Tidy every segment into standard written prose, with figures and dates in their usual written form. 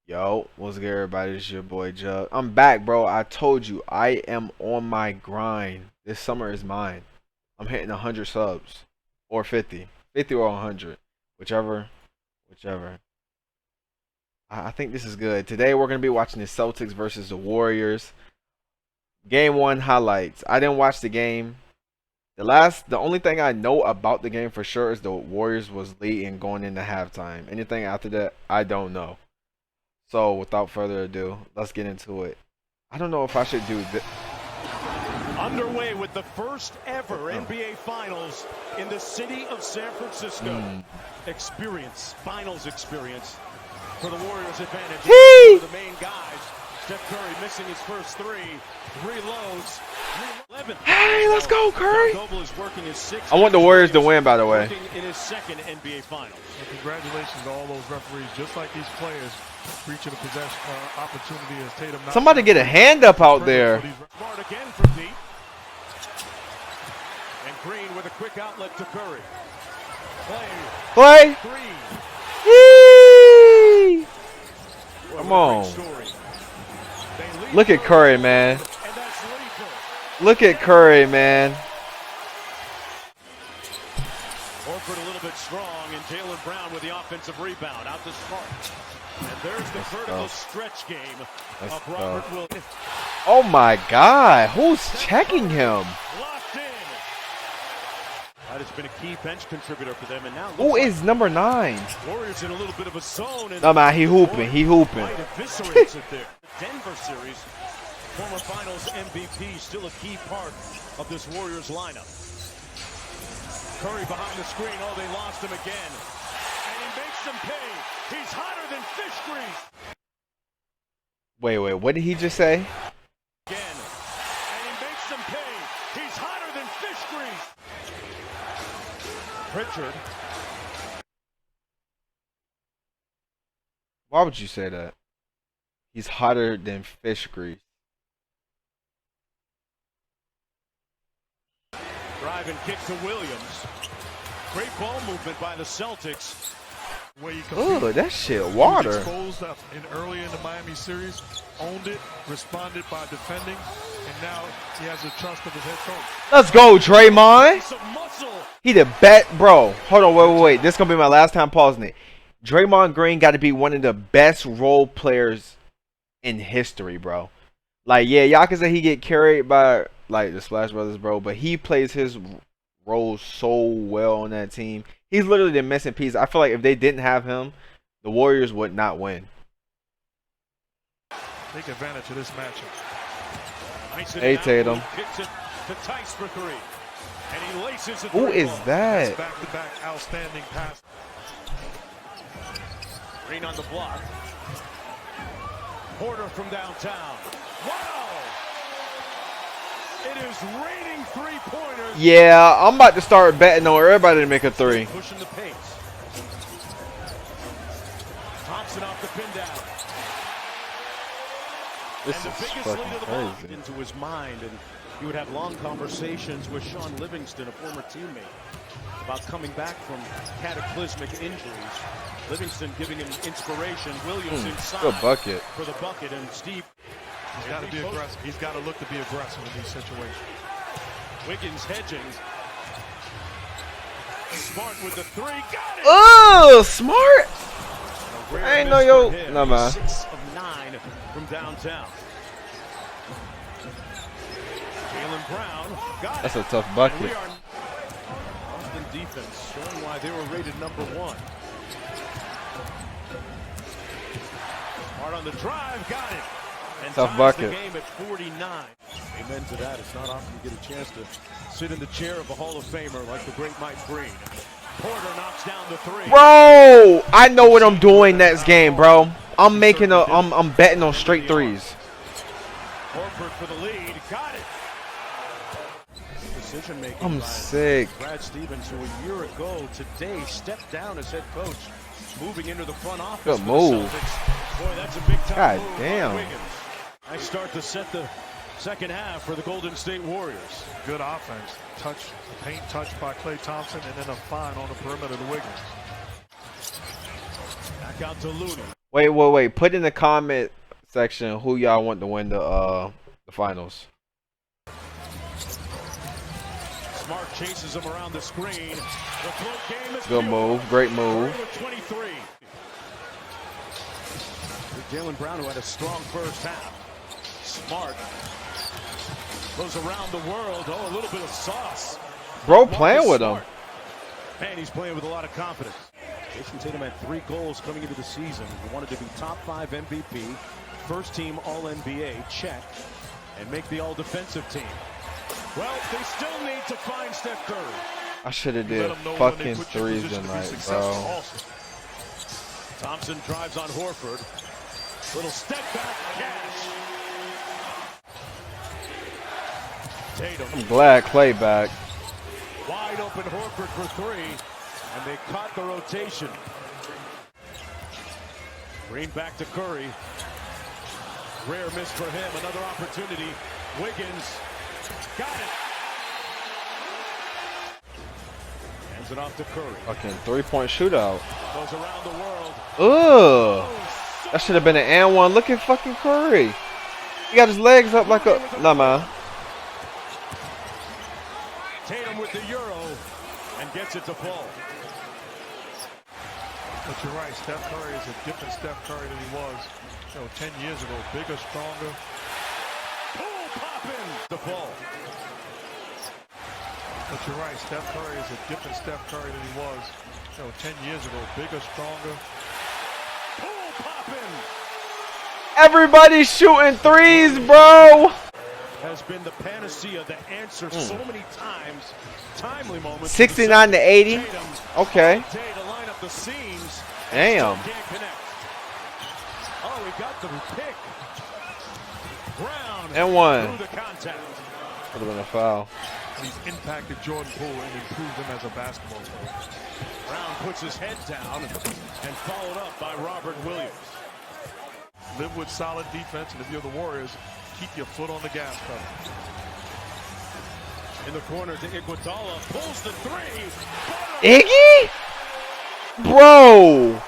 Yo, what's good, everybody? It's your boy Jug. I'm back, bro. I told you I am on my grind. This summer is mine. I'm hitting 100 subs or 50, 50 or 100, whichever. I think this is good. Today we're gonna be watching the Celtics versus the Warriors. Game one highlights. I didn't watch the game. The only thing I know about the game for sure is the Warriors was leading going into halftime. Anything after that, I don't know. So without further ado, let's get into it. I don't know if I should do this. Underway with the first ever NBA Finals in the city of San Francisco. Finals experience for the Warriors' advantage. The main guys, Steph Curry missing his first three loads. Hey, let's go, Curry. Is working his sixth. I want the Warriors to win, by the way. In his second NBA Finals. And congratulations to all those referees, just like these players, reaching a possession opportunity as Tatum. Somebody get a hand up out there. Smart again from deep. And Green with a quick outlet to Curry. Play. Yee! Come on. Look at Curry, man. Look at Curry, man. Horford a little bit strong, and Jaylen Brown with the offensive rebound. Out to Smart. And there's the vertical stretch game of Robert Williams. Oh my God, who's checking him? Locked in. That has been a key bench contributor for them, and now Who is number 9? Warriors in a little bit of a zone. No man, he hooping. Might eviscerates it there. The Denver series, former Finals MVP, still a key part of this Warriors lineup. Curry behind the screen. Oh, they lost him again. And he makes them pay. He's hotter than fish grease. Wait, what did he just say? Again. And he makes them pay. He's hotter than fish grease. Pritchard. Why would you say that? He's hotter than fish grease. Drive and kick to Williams. Great ball movement by the Celtics. Oh, that shit water. Exposed up early in the Miami series, owned it, responded by defending, and now he has the trust of his head coach. Let's go, Draymond. He the bet, bro. Hold on, wait. This is gonna be my last time pausing it. Draymond Green got to be one of the best role players in history, bro. Like, yeah, y'all can say he get carried by like the Splash Brothers, bro, but he plays his role so well on that team. He's literally the missing piece. I feel like if they didn't have him, the Warriors would not win. Take advantage of this matchup. Hey, Tatum. Who is that? Back-to-back outstanding pass. Green on the block. Porter from downtown. Wow! It is raining three-pointers. Yeah, I'm about to start betting on everybody to make a three. Pushing the pace. Thompson off the pin down. This And the is biggest lead fucking of the ball crazy. into his mind, and he would have long conversations with Sean Livingston, a former teammate, about coming back from cataclysmic injuries. Livingston giving him inspiration. Williams inside Good bucket. for the bucket, and Steve. He's got to be aggressive. He's got to look to be aggressive in these situations. Wiggins hedging. Smart with the three. Got it! Oh, Smart! I ain't know yo. No, man. 6 of 9 from downtown. Jaylen Brown got That's it. a tough And bucket. we are Boston defense showing why they were rated #1. Smart on the drive, got it. And Tough ties bucket. the game at 49. Amen to that. It's not often you get a chance to sit in the chair of a Hall of Famer like the great Mike Green. Porter knocks down the three. Bro, I know what I'm doing next game, bro. I'm betting on straight threes. Horford for the lead, got it. Decision making. I'm by sick. Brad Stevens, who a year ago today stepped down as head coach, moving into the front office. Good for move. The Celtics. Boy, that's a big time God move by damn. Wiggins. I start to set the second half for the Golden State Warriors. Good offense. Paint touch by Klay Thompson, and then a fine on the perimeter to Wiggins. Back out to Looney. Wait. Put in the comment section who y'all want to win the finals. Smart chases him around the screen. The float game is Good move. Great move. 23. Jaylen Brown, who had a strong first half. Smart goes around the world. Oh, a little bit of sauce. Bro, playing with him. And he's playing with a lot of confidence. Jason Tatum had 3 goals coming into the season. He wanted to be top 5 MVP, first team All-NBA, check, and make the All-Defensive team. Well, they still need to find Steph Curry. I should have did fucking threes tonight, bro. Thompson drives on Horford. Little step back catch. Tatum. I'm glad Clay back. Wide open Horford for 3, and they caught the rotation. Green back to Curry. Rare miss for him. Another opportunity. Wiggins got it. Hands it off to Curry. Fucking 3-point shootout. Goes around the world. Ugh. That should have been an and one. Look at fucking Curry. He got his legs up like a. Nah, man. Tatum with the Euro and gets it to fall. But you're right, Steph Curry is a different Steph Curry than he was, 10 years ago. Bigger, stronger. Pool popping the fall. But you're right, Steph Curry is a different Steph Curry than he was, 10 years ago. Bigger, stronger. Pool popping. Everybody's shooting threes, bro. Has been the panacea, the answer so many times. Timely moments. 69 to 80. Okay. To line up the seams. Damn. Can't connect. Oh, he got the pick. Brown. And one. Through the contact. Would have been a foul. He's impacted Jordan Poole and improved him as a basketball player. Brown puts his head down and followed up by Robert Williams. Live with solid defense, and if you're the Warriors, keep your foot on the gas pedal. In the corner to Iguodala, pulls the 3. Iggy? Bro.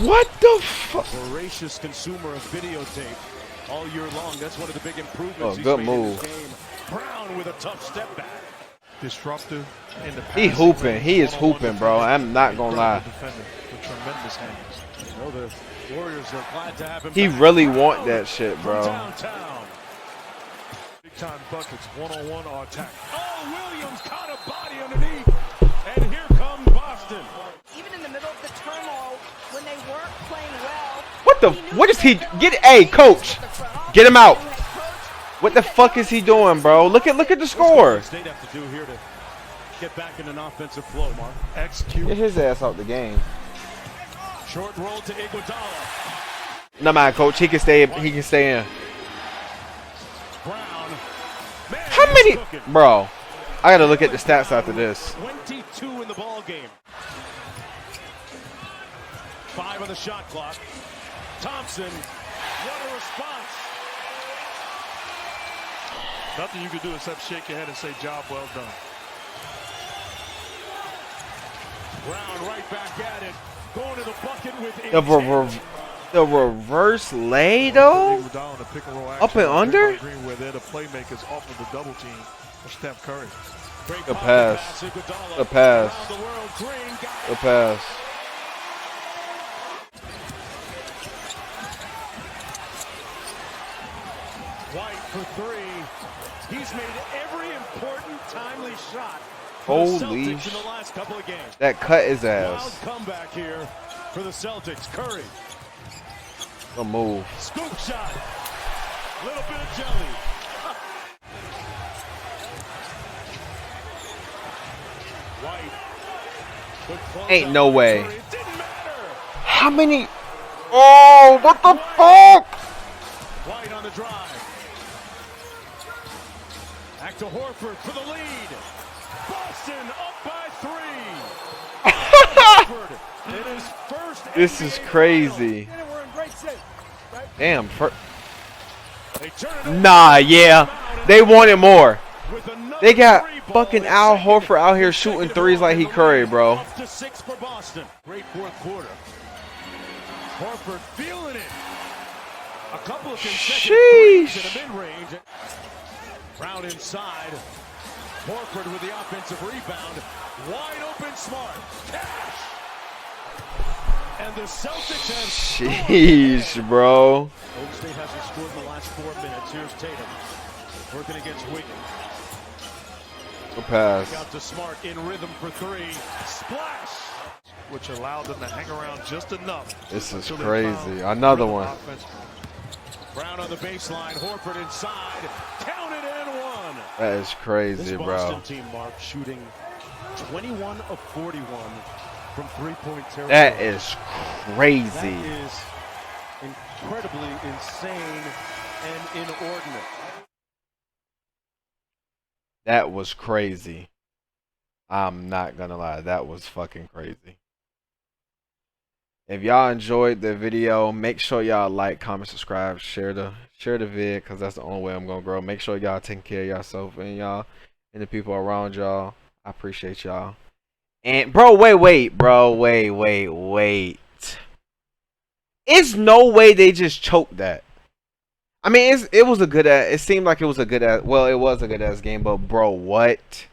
What the fuck? Voracious consumer of videotape all year long. That's one of the big improvements. Oh, he's good made move. in his game. Brown with a tough step back. Disruptive in the He hooping. He is hooping, bro. I'm not gonna lie. With tremendous hands. You know, the Warriors are glad to have him. He back. really want that shit, bro. Downtown. Big time buckets, one-on-one or attack. Oh, Williams caught a body underneath. And here comes Boston. Even in the middle of the turmoil, when they weren't playing well. What the? What is he? Get a coach. Get him out. What the fuck is he doing, bro? Look at the score. What's State have to do here to get back in an offensive flow, Mark? Execute. Get his ass out the game. Short roll to Iguodala. No mind, coach. He can stay. He can stay in. Brown. Man, How he's many, cooking. bro? I gotta look at the stats after this. 22 in the ball game. 5 on the shot clock. Thompson. What a response. Nothing you can do except shake your head and say, job well done. Brown right back at it. Going to the bucket with The reverse lay though. Up and under. Where they're the playmakers off of the double team of Steph Curry. The pass. The pass. The pass. White for 3. He's made every important timely shot. Holy in the last couple of games. That cut his Wild ass. comeback here for the Celtics. Curry. A move. Scoop shot. Little bit of jelly. White. Ain't no way. It didn't matter. How many? Oh, what the fuck? White on the drive. Back to Horford for the lead. Boston up by 3. Horford in his first This is NBA crazy. final. We're in great shape. Damn. They turn it over. Nah, yeah. They wanted more. With another They got three ball fucking in Al second. Horford out here shooting threes like he Curry, bro. Up to 6 for Boston. Great fourth quarter. Horford feeling it. A couple of consecutive threes in the mid-range. Brown inside. Horford with the offensive rebound. Wide open Smart. Cash. And the Celtics have Sheesh, bro. Golden State hasn't scored in the last 4 minutes. Here's Tatum. Working against Wiggins. Good pass. Out to Smart in rhythm for three. Splash. Which allowed them to hang around just enough. This is until they crazy. found Another real one. offense. Brown on the baseline. Horford inside. Count it and one. That is crazy, This bro. Boston team, Mark, shooting 21 of 41 from three-point territory. That is crazy. That is incredibly insane and inordinate. That was crazy. I'm not gonna lie. That was fucking crazy. If y'all enjoyed the video, make sure y'all like, comment, subscribe, share the vid, because that's the only way I'm gonna grow. Make sure y'all taking care of yourself and y'all and the people around y'all. I appreciate y'all. And bro, wait. It's no way they just choked that. I mean, it was a good ass. It seemed like it was a good ass. Well, it was a good ass game, but bro, what?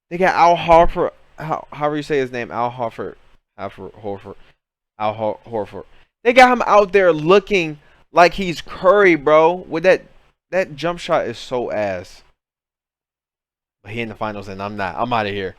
They got Al Horford. However you say his name, Al Horford. Al Horford. They got him out there looking like he's Curry, bro. With that jump shot is so ass. But he in the finals and I'm not. I'm out of here.